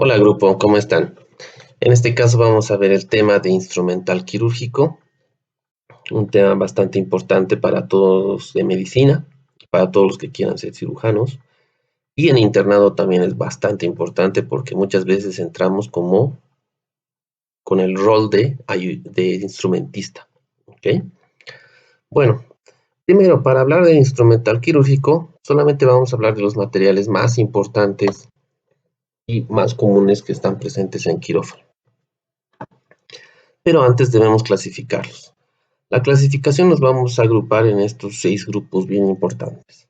Hola grupo, ¿cómo están? En este caso vamos a ver el tema de instrumental quirúrgico, un tema bastante importante para todos de medicina, para todos los que quieran ser cirujanos. Y en internado también es bastante importante porque muchas veces entramos como con el rol de instrumentista. ¿Ok? Bueno, primero para hablar de instrumental quirúrgico, solamente vamos a hablar de los materiales más importantes y más comunes que están presentes en quirófano. Pero antes debemos clasificarlos. La clasificación nos vamos a agrupar en estos 6 grupos bien importantes,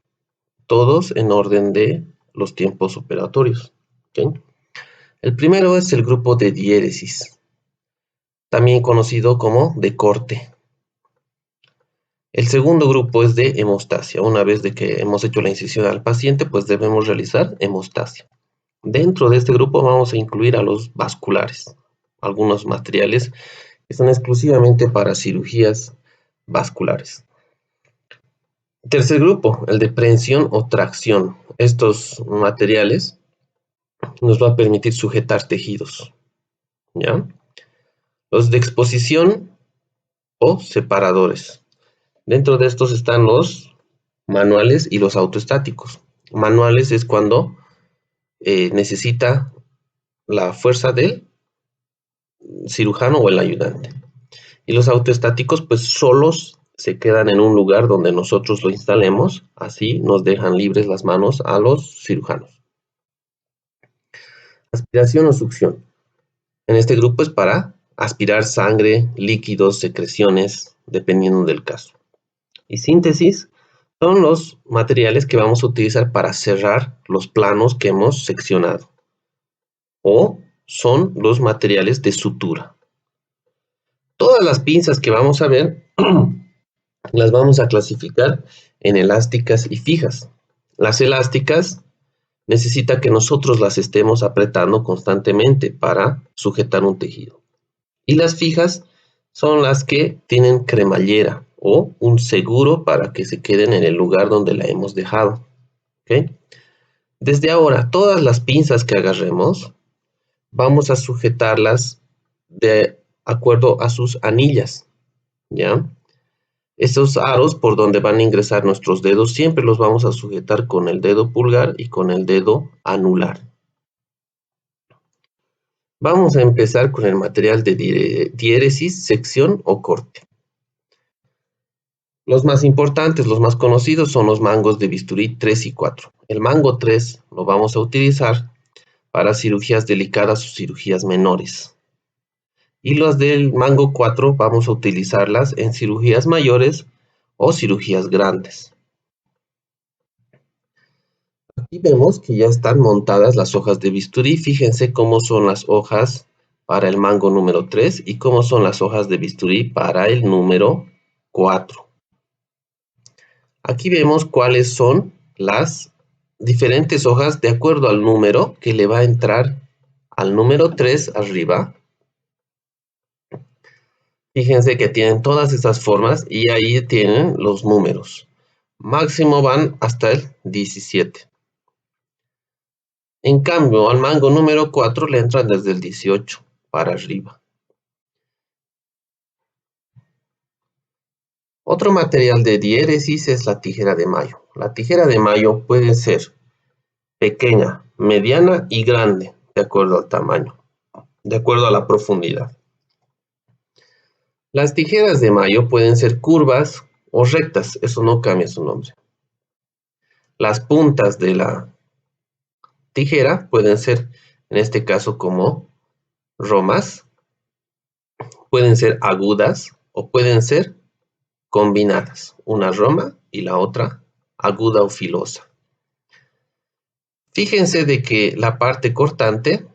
todos en orden de los tiempos operatorios. ¿Okay? El primero es el grupo de diéresis, también conocido como de corte. El segundo grupo es de hemostasia. Una vez de que hemos hecho la incisión al paciente, pues debemos realizar hemostasia. Dentro de este grupo vamos a incluir a los vasculares, algunos materiales que son exclusivamente para cirugías vasculares. Tercer grupo, el de prensión o tracción. Estos materiales nos va a permitir sujetar tejidos, ¿ya? Los de exposición o separadores. Dentro de estos están los manuales y los autoestáticos. Manuales es cuando necesita la fuerza del cirujano o el ayudante. Y los autoestáticos pues solos se quedan en un lugar donde nosotros lo instalemos, así nos dejan libres las manos a los cirujanos. Aspiración o succión. En este grupo es para aspirar sangre, líquidos, secreciones, dependiendo del caso. Y síntesis son los materiales que vamos a utilizar para cerrar los planos que hemos seccionado. O son los materiales de sutura. Todas las pinzas que vamos a ver las vamos a clasificar en elásticas y fijas. Las elásticas necesita que nosotros las estemos apretando constantemente para sujetar un tejido. Y las fijas son las que tienen cremallera o un seguro para que se queden en el lugar donde la hemos dejado. ¿Okay? Desde ahora, todas las pinzas que agarremos, vamos a sujetarlas de acuerdo a sus anillas. ¿Ya? Esos aros por donde van a ingresar nuestros dedos siempre los vamos a sujetar con el dedo pulgar y con el dedo anular. Vamos a empezar con el material de diéresis, sección o corte. Los más importantes, los más conocidos son los mangos de bisturí 3 y 4. El mango 3 lo vamos a utilizar para cirugías delicadas o cirugías menores. Y los del mango 4 vamos a utilizarlas en cirugías mayores o cirugías grandes. Aquí vemos que ya están montadas las hojas de bisturí. Fíjense cómo son las hojas para el mango número 3 y cómo son las hojas de bisturí para el número 4. Aquí vemos cuáles son las diferentes hojas de acuerdo al número que le va a entrar al número 3 arriba. Fíjense que tienen todas estas formas y ahí tienen los números. Máximo van hasta el 17. En cambio, al mango número 4 le entran desde el 18 para arriba. Otro material de diéresis es la tijera de mayo. La tijera de mayo puede ser pequeña, mediana y grande, de acuerdo al tamaño, de acuerdo a la profundidad. Las tijeras de mayo pueden ser curvas o rectas, eso no cambia su nombre. Las puntas de la tijera pueden ser, en este caso, como romas, pueden ser agudas o pueden ser combinadas, una roma y la otra aguda o filosa. Fíjense de que la parte cortante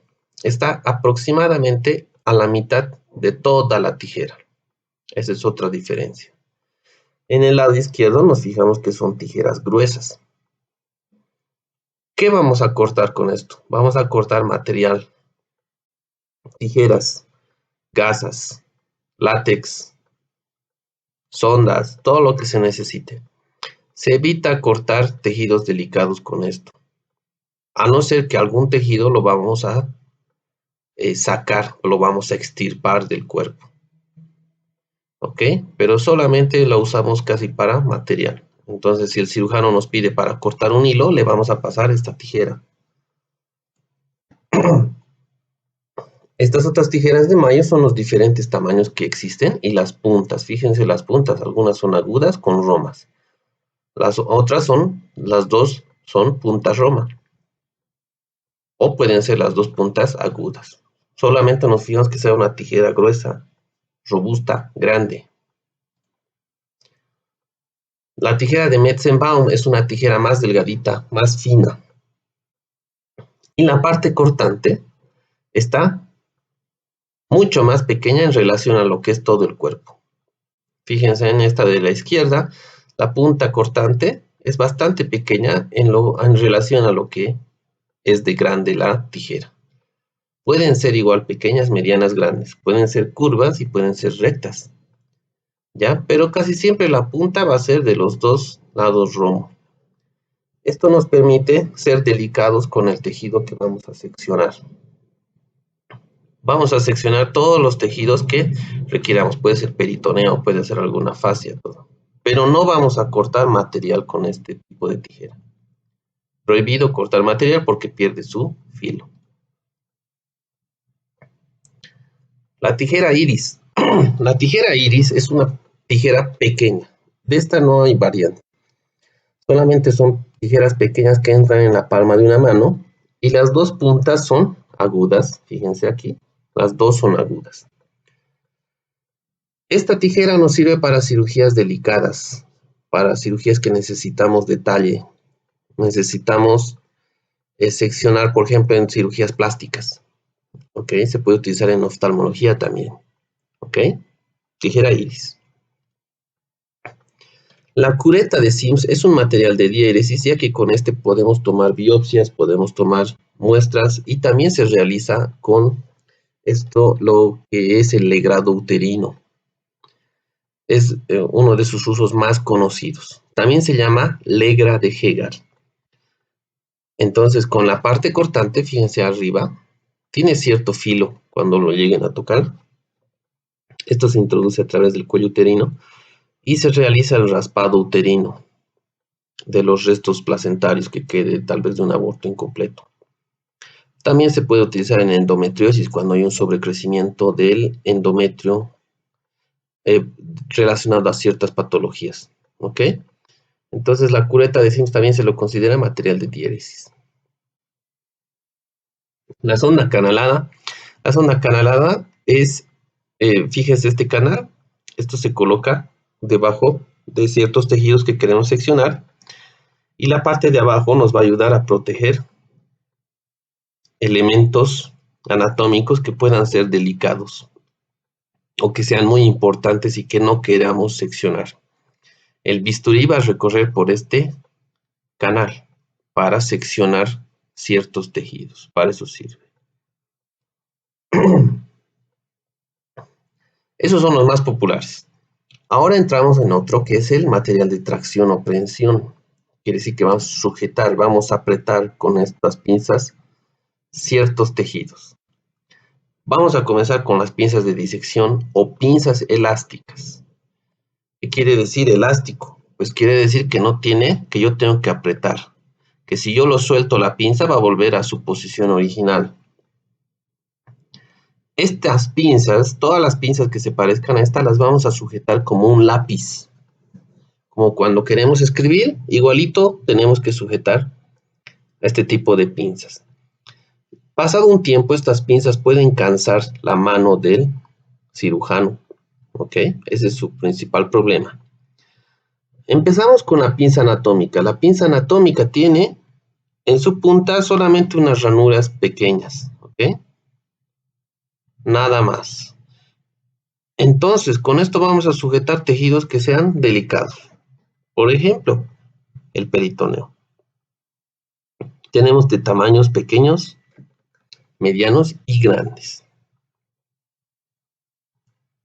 está aproximadamente a la mitad de toda la tijera. Esa es otra diferencia. En el lado izquierdo nos fijamos que son tijeras gruesas. ¿Qué vamos a cortar con esto? Vamos a cortar material, tijeras, gasas, látex, sondas, todo lo que se necesite. Se evita cortar tejidos delicados con esto, a no ser que algún tejido lo vamos a sacar, lo vamos a extirpar del cuerpo. ¿Ok? Pero solamente lo usamos casi para material. Entonces, si el cirujano nos pide para cortar un hilo, le vamos a pasar esta tijera. Estas otras tijeras de mayo son los diferentes tamaños que existen y las puntas. Fíjense las puntas, algunas son agudas con romas. Las otras las dos son puntas roma. O pueden ser las dos puntas agudas. Solamente nos fijamos que sea una tijera gruesa, robusta, grande. La tijera de Metzenbaum es una tijera más delgadita, más fina. Y la parte cortante está mucho más pequeña en relación a lo que es todo el cuerpo. Fíjense en esta de la izquierda, la punta cortante es bastante pequeña en relación a lo que es de grande la tijera. Pueden ser igual pequeñas, medianas, grandes. Pueden ser curvas y pueden ser rectas. ¿Ya? Pero casi siempre la punta va a ser de los dos lados romo. Esto nos permite ser delicados con el tejido que vamos a seccionar. Vamos a seccionar todos los tejidos que requiramos. Puede ser peritoneo, puede ser alguna fascia, todo. Pero no vamos a cortar material con este tipo de tijera. Prohibido cortar material porque pierde su filo. La tijera iris. La tijera iris es una tijera pequeña. De esta no hay variante. Solamente son tijeras pequeñas que entran en la palma de una mano y las dos puntas son agudas. Fíjense aquí, las dos son agudas. Esta tijera nos sirve para cirugías delicadas, para cirugías que necesitamos detalle. Necesitamos seccionar, por ejemplo, en cirugías plásticas. ¿Ok? Se puede utilizar en oftalmología también. ¿Ok? Tijera iris. La cureta de Sims es un material de diéresis, ya que con este podemos tomar biopsias, podemos tomar muestras y también se realiza con esto lo que es el legrado uterino. Es uno de sus usos más conocidos. También se llama legra de Hegar. Entonces, con la parte cortante, fíjense arriba, tiene cierto filo cuando lo lleguen a tocar. Esto se introduce a través del cuello uterino y se realiza el raspado uterino de los restos placentarios que quede tal vez de un aborto incompleto. También se puede utilizar en endometriosis cuando hay un sobrecrecimiento del endometrio relacionado a ciertas patologías. ¿Ok? Entonces la cureta de Sims también se lo considera material de diéresis. La sonda canalada. La sonda canalada es, fíjense este canal, esto se coloca debajo de ciertos tejidos que queremos seccionar y la parte de abajo nos va a ayudar a proteger elementos anatómicos que puedan ser delicados o que sean muy importantes y que no queramos seccionar. El bisturí va a recorrer por este canal para seccionar ciertos tejidos. Para eso sirve. Esos son los más populares. Ahora entramos en otro que es el material de tracción o prensión. Quiere decir que vamos a sujetar, vamos a apretar con estas pinzas ciertos tejidos. Vamos a comenzar con las pinzas de disección o pinzas elásticas. ¿Qué quiere decir elástico? Pues quiere decir que que yo tengo que apretar. Que si yo lo suelto la pinza va a volver a su posición original. Estas pinzas, todas las pinzas que se parezcan a estas, las vamos a sujetar como un lápiz. Como cuando queremos escribir, igualito tenemos que sujetar a este tipo de pinzas. Pasado un tiempo, estas pinzas pueden cansar la mano del cirujano. ¿Ok? Ese es su principal problema. Empezamos con la pinza anatómica. La pinza anatómica tiene en su punta solamente unas ranuras pequeñas. ¿Ok? Nada más. Entonces, con esto vamos a sujetar tejidos que sean delicados. Por ejemplo, el peritoneo. Tenemos de tamaños pequeños, medianos y grandes.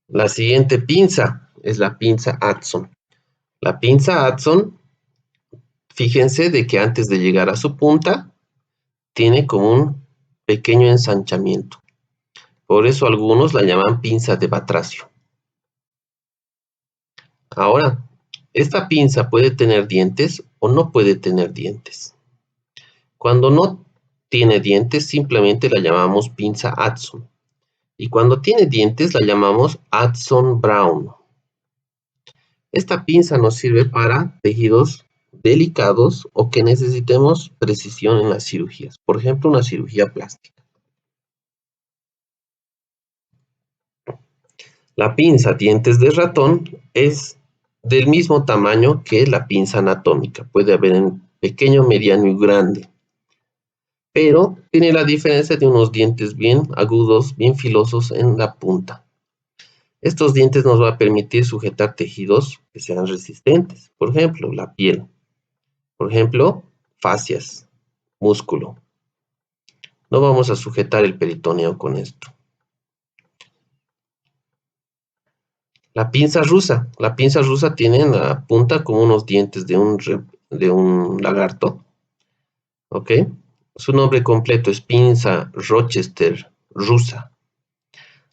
La siguiente pinza es la pinza Adson. La pinza Adson, fíjense de que antes de llegar a su punta, tiene como un pequeño ensanchamiento. Por eso algunos la llaman pinza de batracio. Ahora, esta pinza puede tener dientes o no puede tener dientes. Cuando no tiene dientes, simplemente la llamamos pinza Adson. Y cuando tiene dientes, la llamamos Adson Brown. Esta pinza nos sirve para tejidos delicados o que necesitemos precisión en las cirugías. Por ejemplo, una cirugía plástica. La pinza dientes de ratón es del mismo tamaño que la pinza anatómica. Puede haber en pequeño, mediano y grande. Pero tiene la diferencia de unos dientes bien agudos, bien filosos en la punta. Estos dientes nos van a permitir sujetar tejidos que sean resistentes. Por ejemplo, la piel. Por ejemplo, fascias, músculo. No vamos a sujetar el peritoneo con esto. La pinza rusa. La pinza rusa tiene en la punta como unos dientes de un lagarto. ¿Ok? Su nombre completo es pinza Rochester rusa.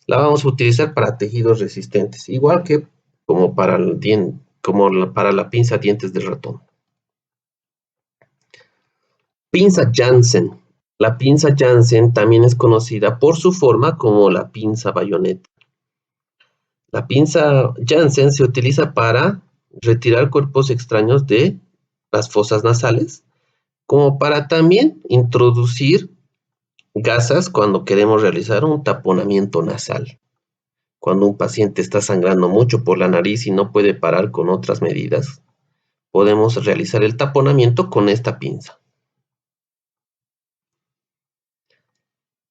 La vamos a utilizar para tejidos resistentes, igual que como para la pinza dientes de ratón. Pinza Jansen. La pinza Jansen también es conocida por su forma como la pinza bayoneta. La pinza Jansen se utiliza para retirar cuerpos extraños de las fosas nasales, como para también introducir gasas cuando queremos realizar un taponamiento nasal. Cuando un paciente está sangrando mucho por la nariz y no puede parar con otras medidas, podemos realizar el taponamiento con esta pinza.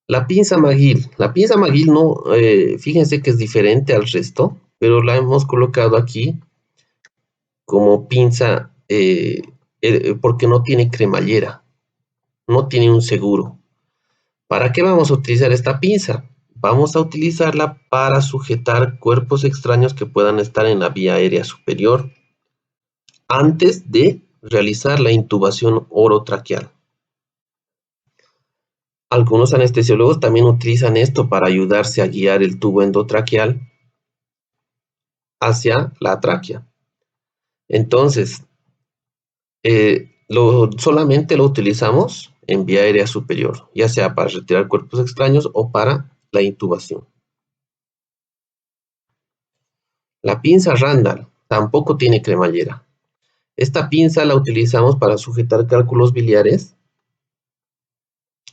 La pinza McGill. La pinza McGill no, fíjense que es diferente al resto, pero la hemos colocado aquí como pinza porque no tiene cremallera, no tiene un seguro. ¿Para qué vamos a utilizar esta pinza? Vamos a utilizarla para sujetar cuerpos extraños que puedan estar en la vía aérea superior antes de realizar la intubación orotraqueal. Algunos anestesiólogos también utilizan esto para ayudarse a guiar el tubo endotraqueal hacia la tráquea. Entonces, solamente lo utilizamos en vía aérea superior, ya sea para retirar cuerpos extraños o para la intubación. La pinza Randall tampoco tiene cremallera. Esta pinza la utilizamos para sujetar cálculos biliares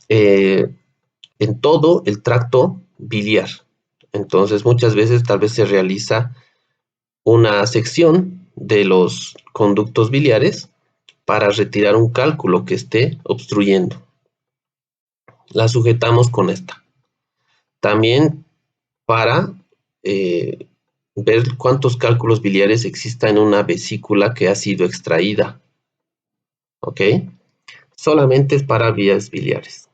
en todo el tracto biliar. Entonces, muchas veces tal vez se realiza una sección de los conductos biliares para retirar un cálculo que esté obstruyendo. La sujetamos con esta. También para ver cuántos cálculos biliares existen en una vesícula que ha sido extraída. ¿Ok? Solamente es para vías biliares.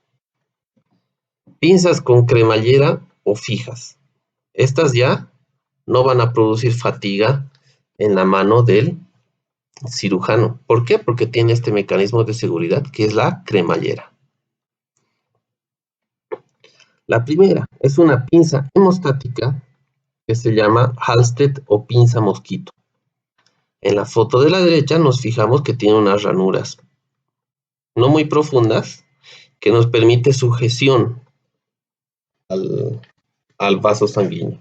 Pinzas con cremallera o fijas. Estas ya no van a producir fatiga en la mano del cirujano. ¿Por qué? Porque tiene este mecanismo de seguridad que es la cremallera. La primera es una pinza hemostática que se llama Halsted o pinza mosquito. En la foto de la derecha nos fijamos que tiene unas ranuras no muy profundas que nos permite sujeción al vaso sanguíneo.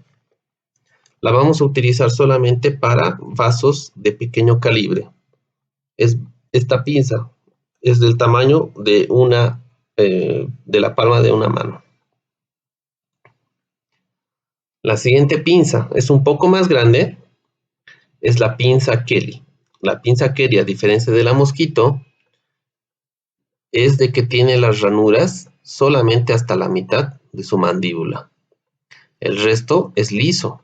La vamos a utilizar solamente para vasos de pequeño calibre. Esta pinza es del tamaño de la palma de una mano. La siguiente pinza es un poco más grande, es la pinza Kelly. La pinza Kelly, a diferencia de la mosquito, es de que tiene las ranuras solamente hasta la mitad de su mandíbula. El resto es liso.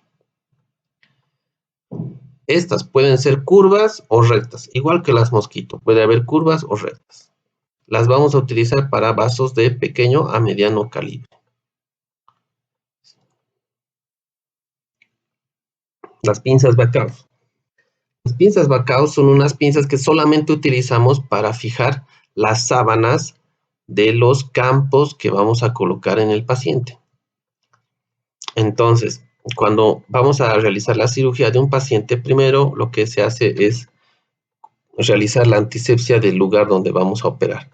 Estas pueden ser curvas o rectas, igual que las mosquito. Puede haber curvas o rectas. Las vamos a utilizar para vasos de pequeño a mediano calibre. Las pinzas Bacaus. Las pinzas Bacaus son unas pinzas que solamente utilizamos para fijar las sábanas de los campos que vamos a colocar en el paciente. Entonces, cuando vamos a realizar la cirugía de un paciente, primero lo que se hace es realizar la antisepsia del lugar donde vamos a operar.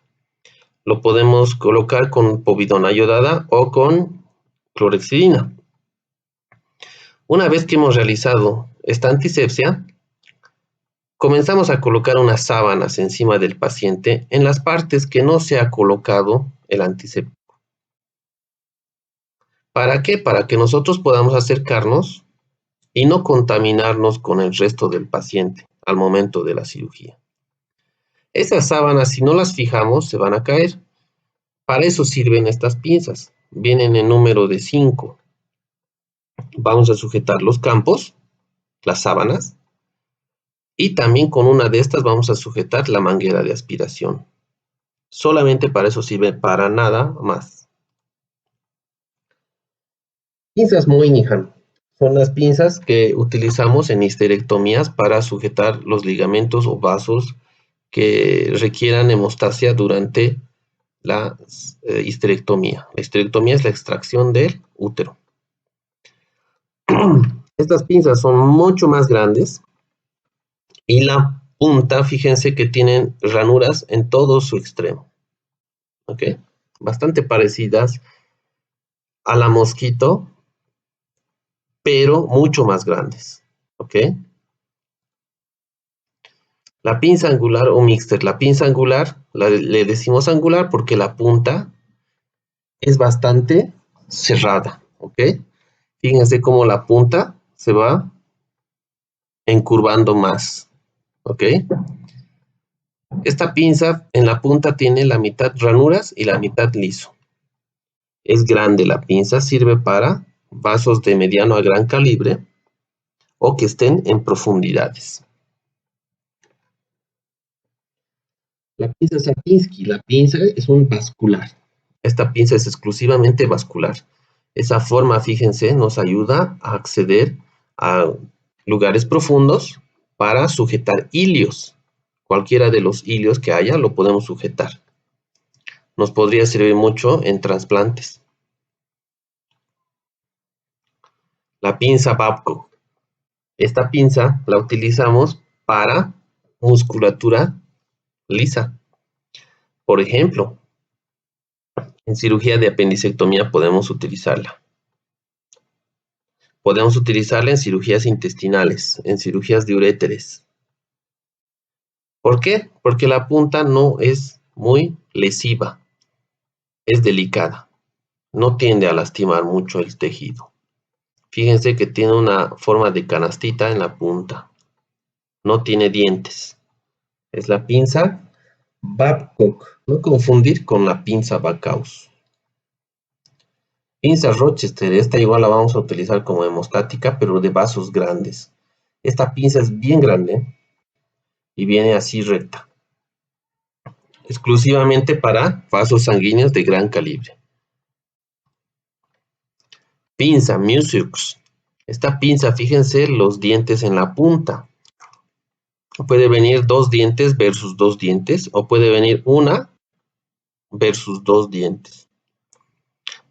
Lo podemos colocar con povidona iodada o con clorexidina. Una vez que hemos realizado esta antisepsia, comenzamos a colocar unas sábanas encima del paciente en las partes que no se ha colocado el antiséptico. ¿Para qué? Para que nosotros podamos acercarnos y no contaminarnos con el resto del paciente al momento de la cirugía. Esas sábanas, si no las fijamos, se van a caer. Para eso sirven estas pinzas. Vienen en número de 5. Vamos a sujetar los campos, las sábanas, y también con una de estas vamos a sujetar la manguera de aspiración. Solamente para eso sirve, para nada más. Pinzas Moynihan son las pinzas que utilizamos en histerectomías para sujetar los ligamentos o vasos que requieran hemostasia durante la histerectomía. La histerectomía es la extracción del útero. Estas pinzas son mucho más grandes y la punta, fíjense que tienen ranuras en todo su extremo. ¿Ok? Bastante parecidas a la mosquito, pero mucho más grandes. ¿Ok? La pinza angular o mixter. La pinza angular, le decimos angular porque la punta es bastante cerrada. ¿Ok? Fíjense cómo la punta se va encurvando más. ¿Ok? Esta pinza en la punta tiene la mitad ranuras y la mitad liso. Es grande la pinza, sirve para vasos de mediano a gran calibre o que estén en profundidades. La pinza Sapinski, la pinza es un vascular. Esta pinza es exclusivamente vascular. Esa forma, fíjense, nos ayuda a acceder a lugares profundos para sujetar hilios. Cualquiera de los hilios que haya lo podemos sujetar. Nos podría servir mucho en trasplantes. La pinza Babcock. Esta pinza la utilizamos para musculatura lisa. Por ejemplo, en cirugía de apendicectomía podemos utilizarla. Podemos utilizarla en cirugías intestinales, en cirugías de uréteres. ¿Por qué? Porque la punta no es muy lesiva, es delicada, no tiende a lastimar mucho el tejido. Fíjense que tiene una forma de canastita en la punta, no tiene dientes. Es la pinza Babcock, no confundir con la pinza Bacchus. Pinza Rochester, esta igual la vamos a utilizar como hemostática, pero de vasos grandes. Esta pinza es bien grande y viene así recta, exclusivamente para vasos sanguíneos de gran calibre. Pinza Mucieux. Esta pinza, fíjense los dientes en la punta. Puede venir 2 dientes versus 2 dientes, o puede venir 1 versus 2 dientes.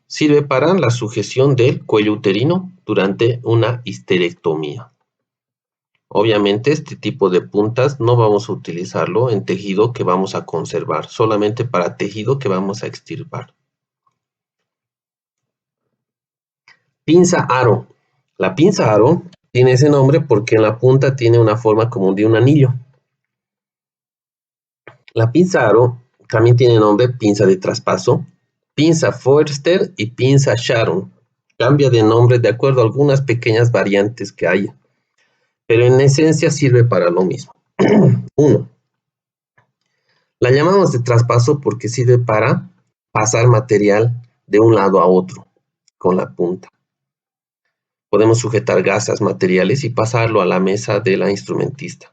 Sirve para la sujeción del cuello uterino durante una histerectomía. Obviamente este tipo de puntas no vamos a utilizarlo en tejido que vamos a conservar, solamente para tejido que vamos a extirpar. Pinza aro. La pinza aro tiene ese nombre porque en la punta tiene una forma como de un anillo. La pinza aro también tiene nombre pinza de traspaso, pinza Forster y pinza Sharon. Cambia de nombre de acuerdo a algunas pequeñas variantes que haya, pero en esencia sirve para lo mismo. 1. La llamamos de traspaso porque sirve para pasar material de un lado a otro con la punta. Podemos sujetar gasas, materiales y pasarlo a la mesa de la instrumentista.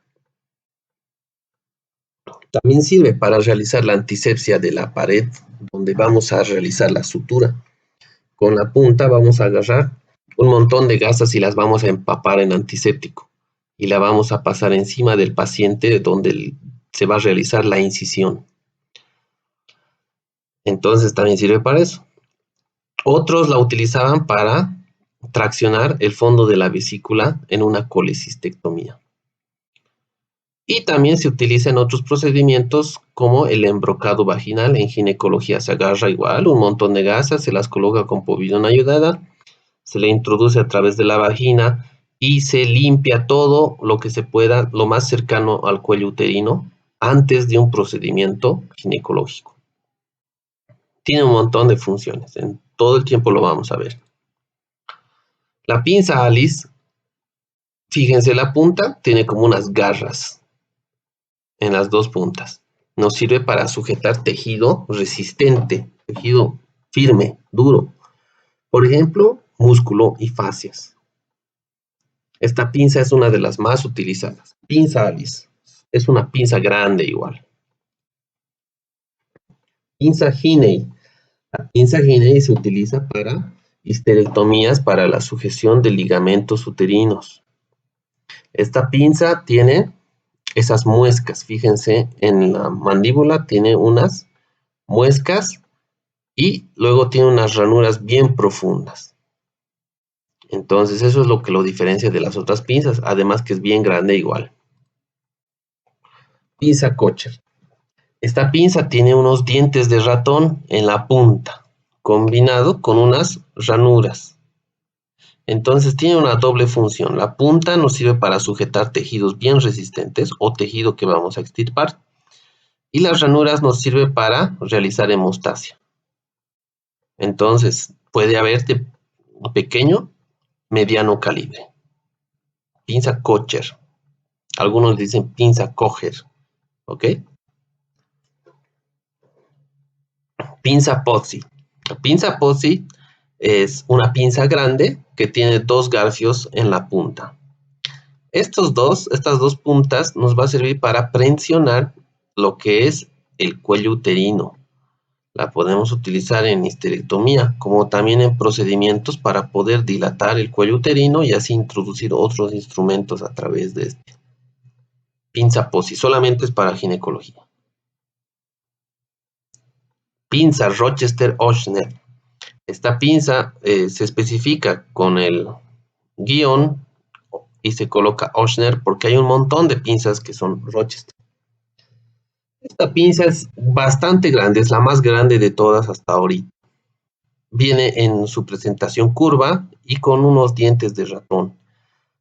También sirve para realizar la antisepsia de la pared donde vamos a realizar la sutura. Con la punta vamos a agarrar un montón de gasas y las vamos a empapar en antiséptico y la vamos a pasar encima del paciente donde se va a realizar la incisión. Entonces también sirve para eso. Otros la utilizaban para traccionar el fondo de la vesícula en una colecistectomía. Y también se utiliza en otros procedimientos como el embrocado vaginal. En ginecología se agarra igual un montón de gasas, se las coloca con povidona ayudada, se le introduce a través de la vagina y se limpia todo lo que se pueda, lo más cercano al cuello uterino, antes de un procedimiento ginecológico. Tiene un montón de funciones, en todo el tiempo lo vamos a ver. La pinza Alice, fíjense, la punta tiene como unas garras en las dos puntas. Nos sirve para sujetar tejido resistente, tejido firme, duro. Por ejemplo, músculo y fascias. Esta pinza es una de las más utilizadas. Pinza Alice. Es una pinza grande igual. Pinza Hiney. La pinza Hiney se utiliza para histerectomías para la sujeción de ligamentos uterinos. Esta pinza tiene esas muescas. Fíjense, en la mandíbula tiene unas muescas y luego tiene unas ranuras bien profundas. Entonces eso es lo que lo diferencia de las otras pinzas, además que es bien grande igual. Pinza Kocher. Esta pinza tiene unos dientes de ratón en la punta, combinado con unas ranuras. Entonces tiene una doble función. La punta nos sirve para sujetar tejidos bien resistentes o tejido que vamos a extirpar. Y las ranuras nos sirve para realizar hemostasia. Entonces puede haber de pequeño, mediano calibre. Pinza Kocher. Algunos dicen pinza Kocher. ¿Ok? Pinza Pozzi. La pinza Pozzi es una pinza grande que tiene dos garfios en la punta. Estas dos puntas nos va a servir para presionar lo que es el cuello uterino. La podemos utilizar en histerectomía, como también en procedimientos para poder dilatar el cuello uterino y así introducir otros instrumentos a través de este. Pinza Pozzi, solamente es para ginecología. Pinza Rochester-Ochsner. Esta pinza se especifica con el guión y se coloca Ochsner porque hay un montón de pinzas que son Rochester. Esta pinza es bastante grande, es la más grande de todas hasta ahorita. Viene en su presentación curva y con unos dientes de ratón.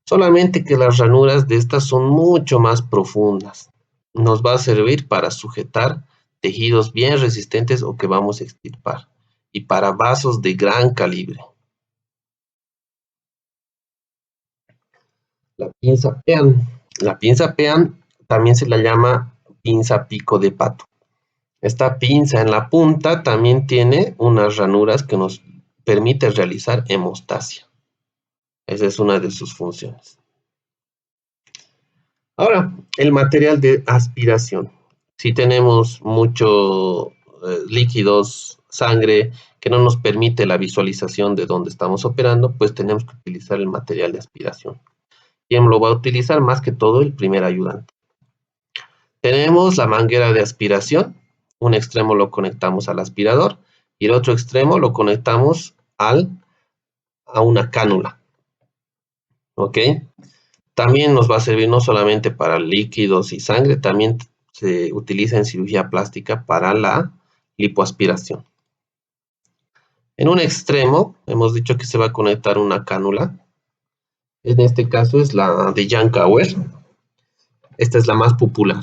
Solamente que las ranuras de estas son mucho más profundas. Nos va a servir para sujetar tejidos bien resistentes o que vamos a extirpar y para vasos de gran calibre. La pinza Pean. La pinza Pean también se la llama pinza pico de pato. Esta pinza en la punta también tiene unas ranuras que nos permite realizar hemostasia. Esa es una de sus funciones. Ahora, el material de aspiración. Si tenemos muchos líquidos, sangre, que no nos permite la visualización de dónde estamos operando, pues tenemos que utilizar el material de aspiración. ¿Quién lo va a utilizar? Más que todo el primer ayudante. Tenemos la manguera de aspiración. Un extremo lo conectamos al aspirador y el otro extremo lo conectamos a una cánula. ¿Ok? También nos va a servir no solamente para líquidos y sangre, también se utiliza en cirugía plástica para la lipoaspiración. En un extremo hemos dicho que se va a conectar una cánula. En este caso es la de Yankauer. Esta es la más popular.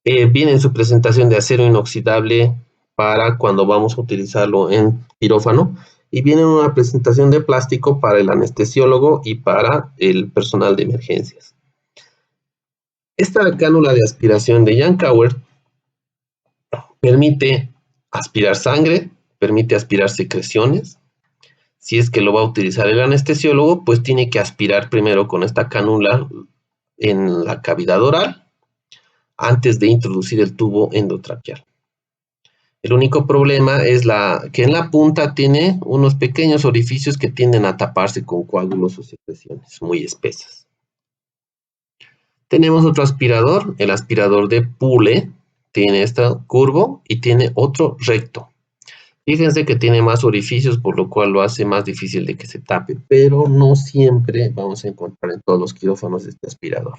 Viene en su presentación de acero inoxidable para cuando vamos a utilizarlo en quirófano. Y viene una presentación de plástico para el anestesiólogo y para el personal de emergencias. Esta cánula de aspiración de Yankauer permite aspirar sangre, permite aspirar secreciones. Si es que lo va a utilizar el anestesiólogo, pues tiene que aspirar primero con esta cánula en la cavidad oral antes de introducir el tubo endotraqueal. El único problema es que en la punta tiene unos pequeños orificios que tienden a taparse con coágulos o secreciones muy espesas. Tenemos otro aspirador, el aspirador de Pule, tiene este curvo y tiene otro recto. Fíjense que tiene más orificios, por lo cual lo hace más difícil de que se tape, pero no siempre vamos a encontrar en todos los quirófanos este aspirador.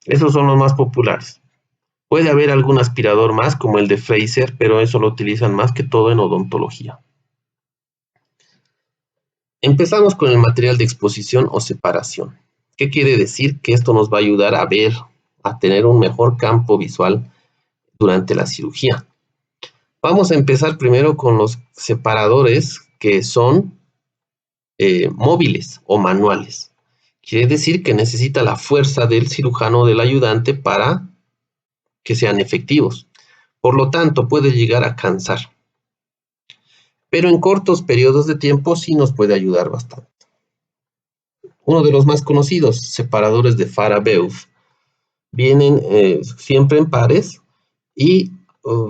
Esos son los más populares. Puede haber algún aspirador más, como el de Fraser, pero eso lo utilizan más que todo en odontología. Empezamos con el material de exposición o separación. ¿Qué quiere decir? Que esto nos va a ayudar a ver, a tener un mejor campo visual durante la cirugía. Vamos a empezar primero con los separadores que son móviles o manuales. Quiere decir que necesita la fuerza del cirujano o del ayudante para que sean efectivos. Por lo tanto, puede llegar a cansar. Pero en cortos periodos de tiempo sí nos puede ayudar bastante. Uno de los más conocidos, separadores de Farah-Beuf, vienen siempre en pares y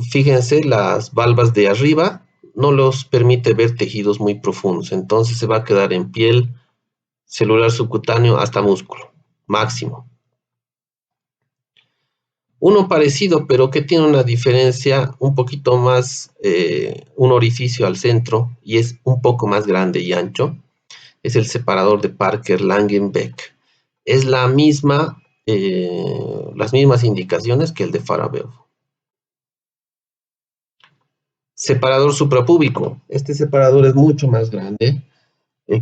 fíjense, las valvas de arriba no los permite ver tejidos muy profundos, entonces se va a quedar en piel, celular subcutáneo hasta músculo, máximo. Uno parecido, pero que tiene una diferencia un poquito más, un orificio al centro y es un poco más grande y ancho, es el separador de Parker Langenbeck. Es la misma, las mismas indicaciones que el de Farah-Beuf. Separador suprapúbico. Este separador es mucho más grande.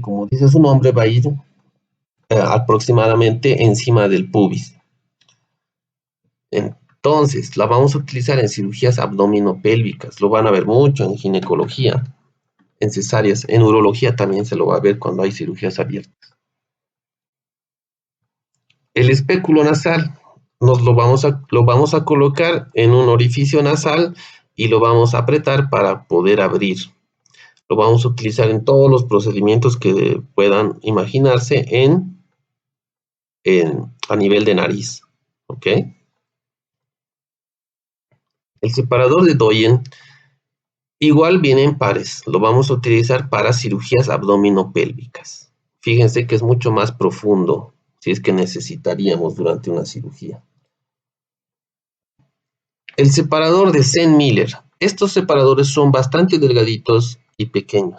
Como dice su nombre, va a ir aproximadamente encima del pubis. Entonces, la vamos a utilizar en cirugías abdominopélvicas. Lo van a ver mucho en ginecología, en cesáreas, en urología también se lo va a ver cuando hay cirugías abiertas. El espéculo nasal lo vamos a colocar en un orificio nasal y lo vamos a apretar para poder abrir. Lo vamos a utilizar en todos los procedimientos que puedan imaginarse a nivel de nariz. ¿Ok? El separador de Doyen igual viene en pares. Lo vamos a utilizar para cirugías abdominopélvicas. Fíjense que es mucho más profundo si es que necesitaríamos durante una cirugía. El separador de Zen-Miller. Estos separadores son bastante delgaditos y pequeños,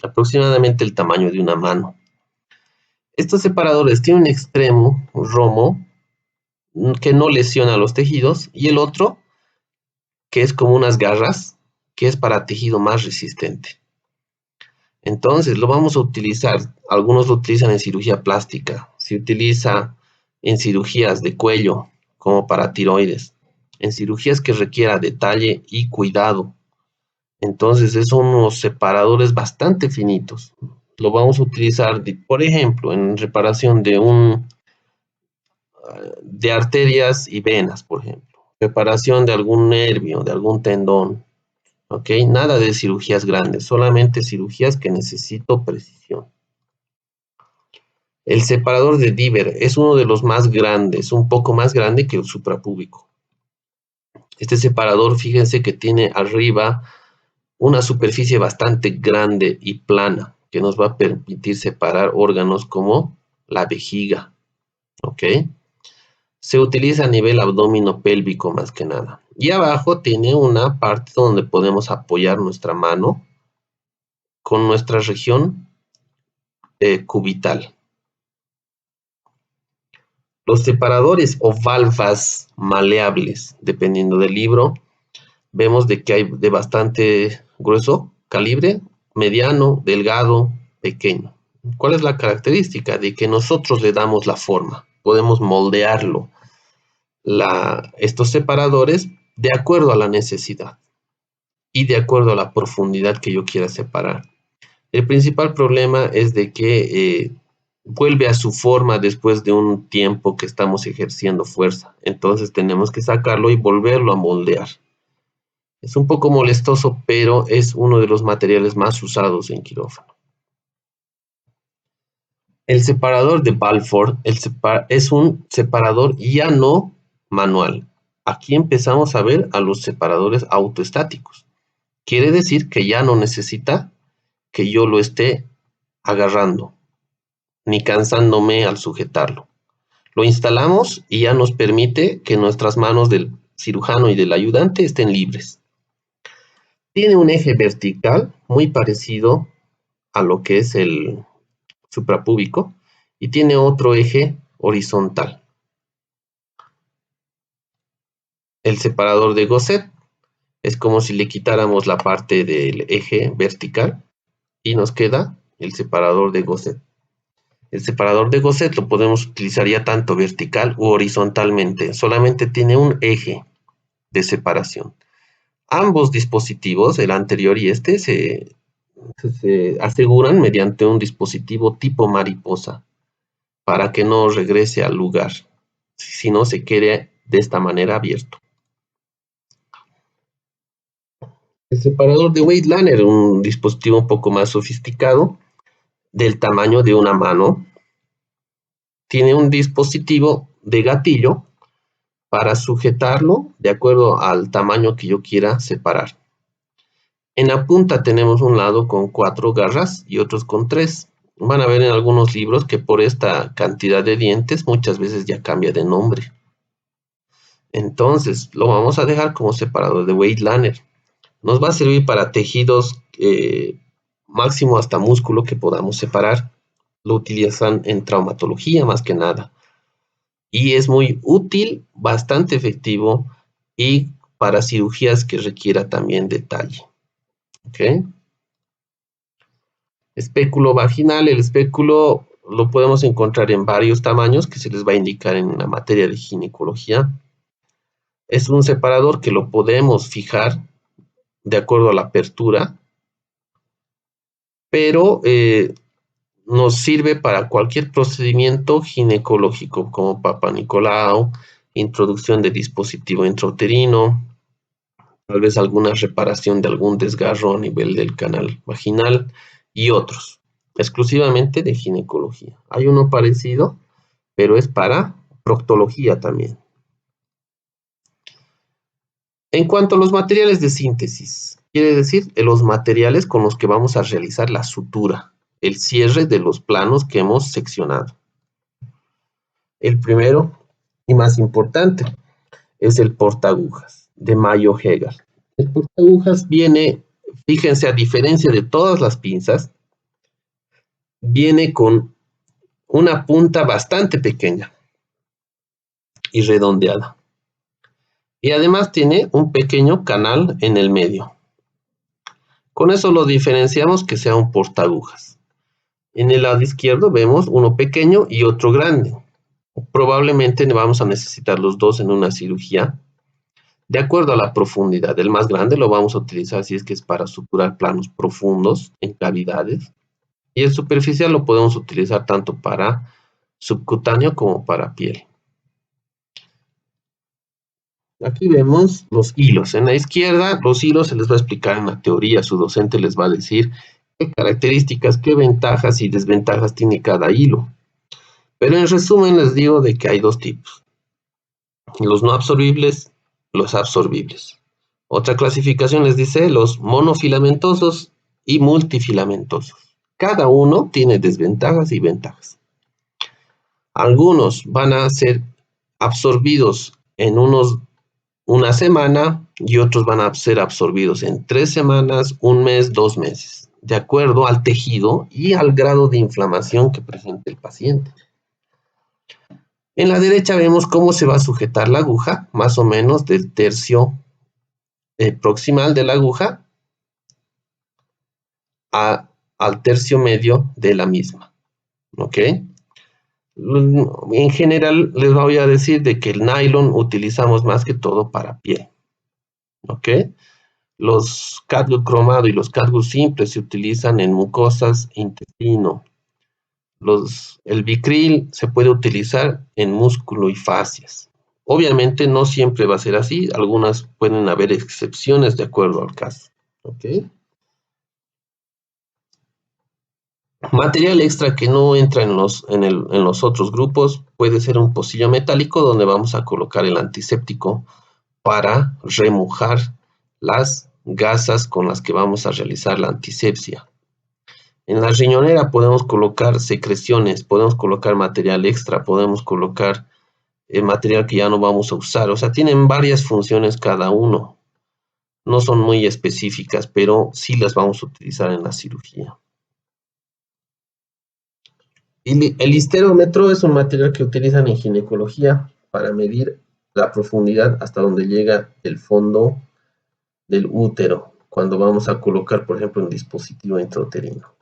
aproximadamente el tamaño de una mano. Estos separadores tienen un extremo, un romo, que no lesiona los tejidos, y el otro, que es como unas garras, que es para tejido más resistente. Entonces, lo vamos a utilizar, algunos lo utilizan en cirugía plástica, se utiliza en cirugías de cuello, como para tiroides, en cirugías que requiera detalle y cuidado. Entonces, son unos separadores bastante finitos. Lo vamos a utilizar, por ejemplo, en reparación de arterias y venas, por ejemplo. Reparación de algún nervio, de algún tendón. ¿Ok? Nada de cirugías grandes, solamente cirugías que necesito precisión. El separador de Diver es uno de los más grandes, un poco más grande que el suprapúbico. Este separador, fíjense que tiene arriba una superficie bastante grande y plana que nos va a permitir separar órganos como la vejiga. ¿Ok? Se utiliza a nivel abdominopélvico más que nada. Y abajo tiene una parte donde podemos apoyar nuestra mano con nuestra región cubital. Los separadores o valvas maleables, dependiendo del libro, vemos de que hay de bastante grueso calibre, mediano, delgado, pequeño. ¿Cuál es la característica? De que nosotros le damos la forma, podemos moldearlo, estos separadores, de acuerdo a la necesidad y de acuerdo a la profundidad que yo quiera separar. El principal problema es de que vuelve a su forma después de un tiempo que estamos ejerciendo fuerza. Entonces tenemos que sacarlo y volverlo a moldear. Es un poco molestoso, pero es uno de los materiales más usados en quirófano. El separador de Balfour es un separador ya no manual. Aquí empezamos a ver a los separadores autoestáticos. Quiere decir que ya no necesita que yo lo esté agarrando, ni cansándome al sujetarlo. Lo instalamos y ya nos permite que nuestras manos del cirujano y del ayudante estén libres. Tiene un eje vertical muy parecido a lo que es el suprapúbico y tiene otro eje horizontal. El separador de Gosset es como si le quitáramos la parte del eje vertical y nos queda el separador de Gosset. El separador de Gosset lo podemos utilizar ya tanto vertical u horizontalmente. Solamente tiene un eje de separación. Ambos dispositivos, el anterior y este, se aseguran mediante un dispositivo tipo mariposa para que no regrese al lugar, sino se quede de esta manera abierto. El separador de Weightliner, un dispositivo un poco más sofisticado, del tamaño de una mano, tiene un dispositivo de gatillo para sujetarlo de acuerdo al tamaño que yo quiera separar. En la punta tenemos un lado con 4 garras y otros con 3. Van a ver en algunos libros que por esta cantidad de dientes muchas veces ya cambia de nombre. Entonces lo vamos a dejar como separador de Weightliner. Nos va a servir para tejidos máximo hasta músculo que podamos separar. Lo utilizan en traumatología más que nada. Y es muy útil, bastante efectivo y para cirugías que requiera también detalle. ¿Okay? Espéculo vaginal. El espéculo lo podemos encontrar en varios tamaños que se les va a indicar en la materia de ginecología. Es un separador que lo podemos fijar de acuerdo a la apertura, pero nos sirve para cualquier procedimiento ginecológico como Papa Nicolau, introducción de dispositivo intrauterino, tal vez alguna reparación de algún desgarro a nivel del canal vaginal y otros, exclusivamente de ginecología. Hay uno parecido, pero es para proctología también. En cuanto a los materiales de síntesis, quiere decir los materiales con los que vamos a realizar la sutura, el cierre de los planos que hemos seccionado. El primero y más importante es el portaagujas de Mayo-Heger. El portaagujas viene, fíjense, a diferencia de todas las pinzas, viene con una punta bastante pequeña y redondeada. Y además tiene un pequeño canal en el medio. Con eso lo diferenciamos que sea un portaagujas. En el lado izquierdo vemos uno pequeño y otro grande. Probablemente vamos a necesitar los dos en una cirugía. De acuerdo a la profundidad, el más grande lo vamos a utilizar si es que es para suturar planos profundos en cavidades. Y el superficial lo podemos utilizar tanto para subcutáneo como para piel. Aquí vemos los hilos. En la izquierda, los hilos se les va a explicar en la teoría. Su docente les va a decir qué características, qué ventajas y desventajas tiene cada hilo. Pero en resumen les digo de que hay dos tipos. Los no absorbibles, los absorbibles. Otra clasificación les dice los monofilamentosos y multifilamentosos. Cada uno tiene desventajas y ventajas. Algunos van a ser absorbidos en una semana y otros van a ser absorbidos en 3 semanas, 1 mes, 2 meses, de acuerdo al tejido y al grado de inflamación que presente el paciente. En la derecha vemos cómo se va a sujetar la aguja, más o menos del tercio proximal de la aguja al tercio medio de la misma. ¿Ok? En general les voy a decir de que el nylon utilizamos más que todo para piel. ¿Ok? Los catgut cromado y los catgut simples se utilizan en mucosas, intestino. El Vicryl se puede utilizar en músculo y fascias. Obviamente no siempre va a ser así, algunas pueden haber excepciones de acuerdo al caso. ¿Ok? Material extra que no entra en los otros grupos puede ser un pocillo metálico donde vamos a colocar el antiséptico para remojar las gasas con las que vamos a realizar la antisepsia. En la riñonera podemos colocar secreciones, podemos colocar material extra, podemos colocar material que ya no vamos a usar. O sea, tienen varias funciones cada uno. No son muy específicas, pero sí las vamos a utilizar en la cirugía. El histerómetro es un material que utilizan en ginecología para medir la profundidad hasta donde llega el fondo del útero, cuando vamos a colocar, por ejemplo, un dispositivo intrauterino.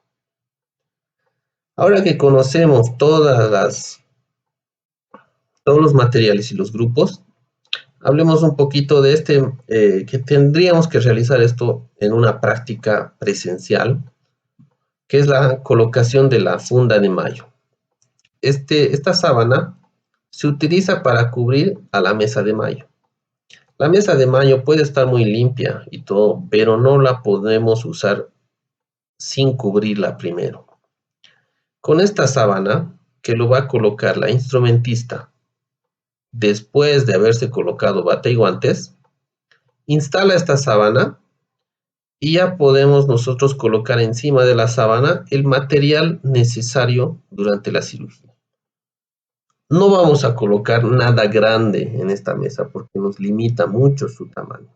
Ahora que conocemos todos los materiales y los grupos, hablemos un poquito de que tendríamos que realizar esto en una práctica presencial, que es la colocación de la funda de mayo. Esta sábana se utiliza para cubrir a la mesa de mayo. La mesa de mayo puede estar muy limpia y todo, pero no la podemos usar sin cubrirla primero. Con esta sábana, que lo va a colocar la instrumentista después de haberse colocado bata y guantes, instala esta sábana y ya podemos nosotros colocar encima de la sábana el material necesario durante la cirugía. No vamos a colocar nada grande en esta mesa porque nos limita mucho su tamaño.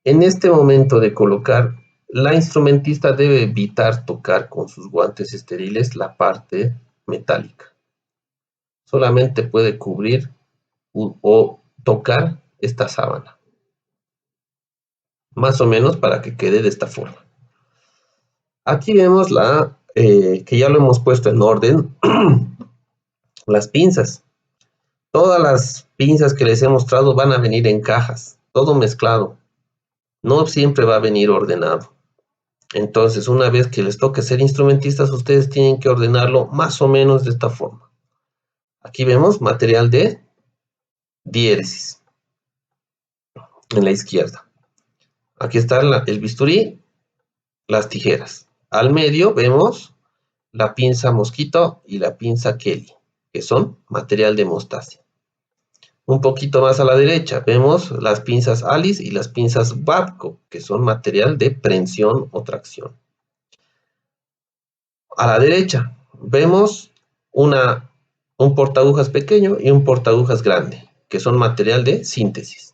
En este momento de colocar, la instrumentista debe evitar tocar con sus guantes estériles la parte metálica. Solamente puede cubrir o tocar esta sábana. Más o menos para que quede de esta forma. Aquí vemos que ya lo hemos puesto en orden, las pinzas. Todas las pinzas que les he mostrado van a venir en cajas, todo mezclado. No siempre va a venir ordenado. Entonces, una vez que les toque ser instrumentistas, ustedes tienen que ordenarlo más o menos de esta forma. Aquí vemos material de diéresis en la izquierda. Aquí está el bisturí, las tijeras. Al medio vemos la pinza mosquito y la pinza Kelly, que son material de mostaza. Un poquito más a la derecha vemos las pinzas Alice y las pinzas Babcock, que son material de prensión o tracción. A la derecha vemos un portaagujas pequeño y un portaagujas grande, que son material de síntesis.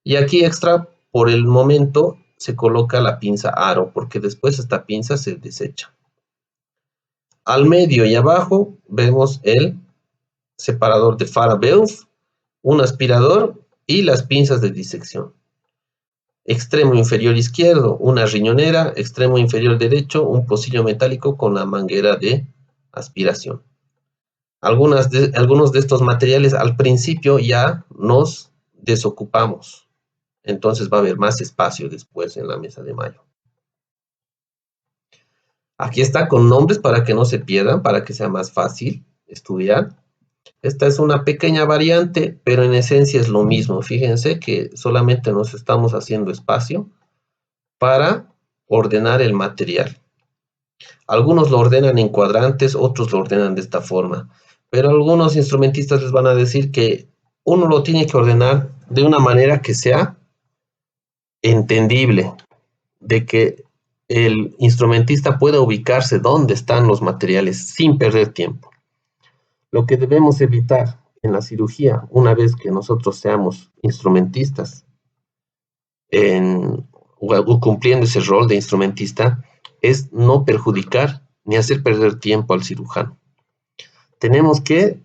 Y aquí extra, por el momento, se coloca la pinza aro, porque después esta pinza se desecha. Al medio y abajo vemos el separador de Farah-Belf, un aspirador y las pinzas de disección. Extremo inferior izquierdo, una riñonera, extremo inferior derecho, un pocillo metálico con la manguera de aspiración. Algunos de estos materiales al principio ya nos desocupamos, entonces va a haber más espacio después en la mesa de mayo. Aquí está con nombres para que no se pierdan, para que sea más fácil estudiar. Esta es una pequeña variante, pero en esencia es lo mismo. Fíjense que solamente nos estamos haciendo espacio para ordenar el material. Algunos lo ordenan en cuadrantes, otros lo ordenan de esta forma. Pero algunos instrumentistas les van a decir que uno lo tiene que ordenar de una manera que sea entendible, de que el instrumentista pueda ubicarse dónde están los materiales sin perder tiempo. Lo que debemos evitar en la cirugía, una vez que nosotros seamos instrumentistas, o cumpliendo ese rol de instrumentista, es no perjudicar ni hacer perder tiempo al cirujano. Tenemos que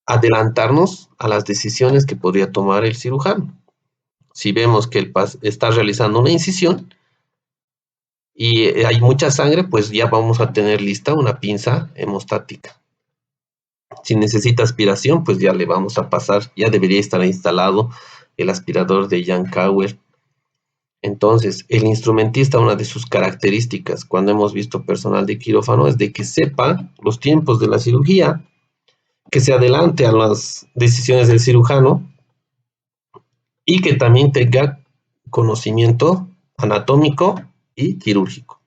adelantarnos a las decisiones que podría tomar el cirujano. Si vemos que está realizando una incisión y hay mucha sangre, pues ya vamos a tener lista una pinza hemostática. Si necesita aspiración, pues ya le vamos a pasar, ya debería estar instalado el aspirador de Jan Kauer. Entonces, el instrumentista, una de sus características cuando hemos visto personal de quirófano es de que sepa los tiempos de la cirugía, que se adelante a las decisiones del cirujano y que también tenga conocimiento anatómico y quirúrgico.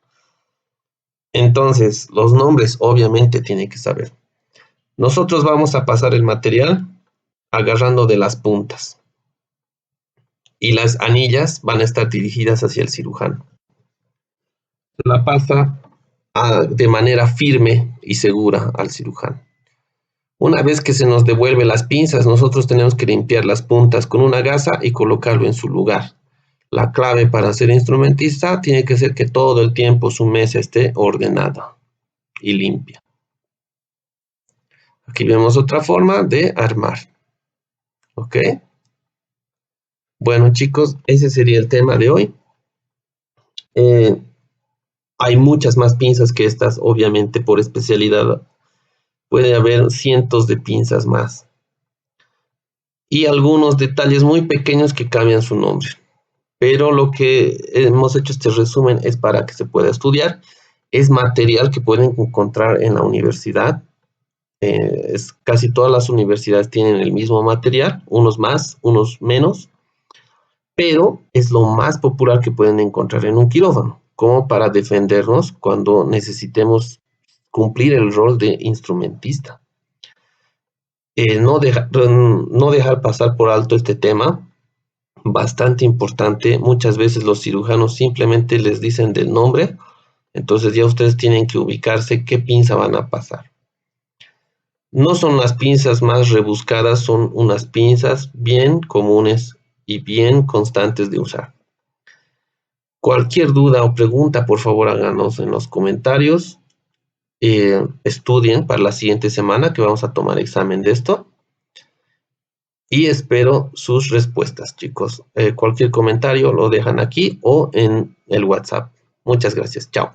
Entonces, los nombres obviamente tiene que saber. Nosotros vamos a pasar el material agarrando de las puntas y las anillas van a estar dirigidas hacia el cirujano. La pasa de manera firme y segura al cirujano. Una vez que se nos devuelve las pinzas, nosotros tenemos que limpiar las puntas con una gasa y colocarlo en su lugar. La clave para ser instrumentista tiene que ser que todo el tiempo su mesa esté ordenada y limpia. Aquí vemos otra forma de armar. ¿Ok? Bueno, chicos, ese sería el tema de hoy. Hay muchas más pinzas que estas, obviamente, por especialidad. Puede haber cientos de pinzas más. Y algunos detalles muy pequeños que cambian su nombre. Pero lo que hemos hecho este resumen es para que se pueda estudiar. Es material que pueden encontrar en la universidad. Casi todas las universidades tienen el mismo material, unos más, unos menos, pero es lo más popular que pueden encontrar en un quirófano, como para defendernos cuando necesitemos cumplir el rol de instrumentista. No dejar pasar por alto este tema, bastante importante. Muchas veces los cirujanos simplemente les dicen del nombre, entonces ya ustedes tienen que ubicarse qué pinza van a pasar. No son las pinzas más rebuscadas, son unas pinzas bien comunes y bien constantes de usar. Cualquier duda o pregunta, por favor, háganos en los comentarios. Estudien para la siguiente semana que vamos a tomar examen de esto. Y espero sus respuestas, chicos. Cualquier comentario lo dejan aquí o en el WhatsApp. Muchas gracias. Chao.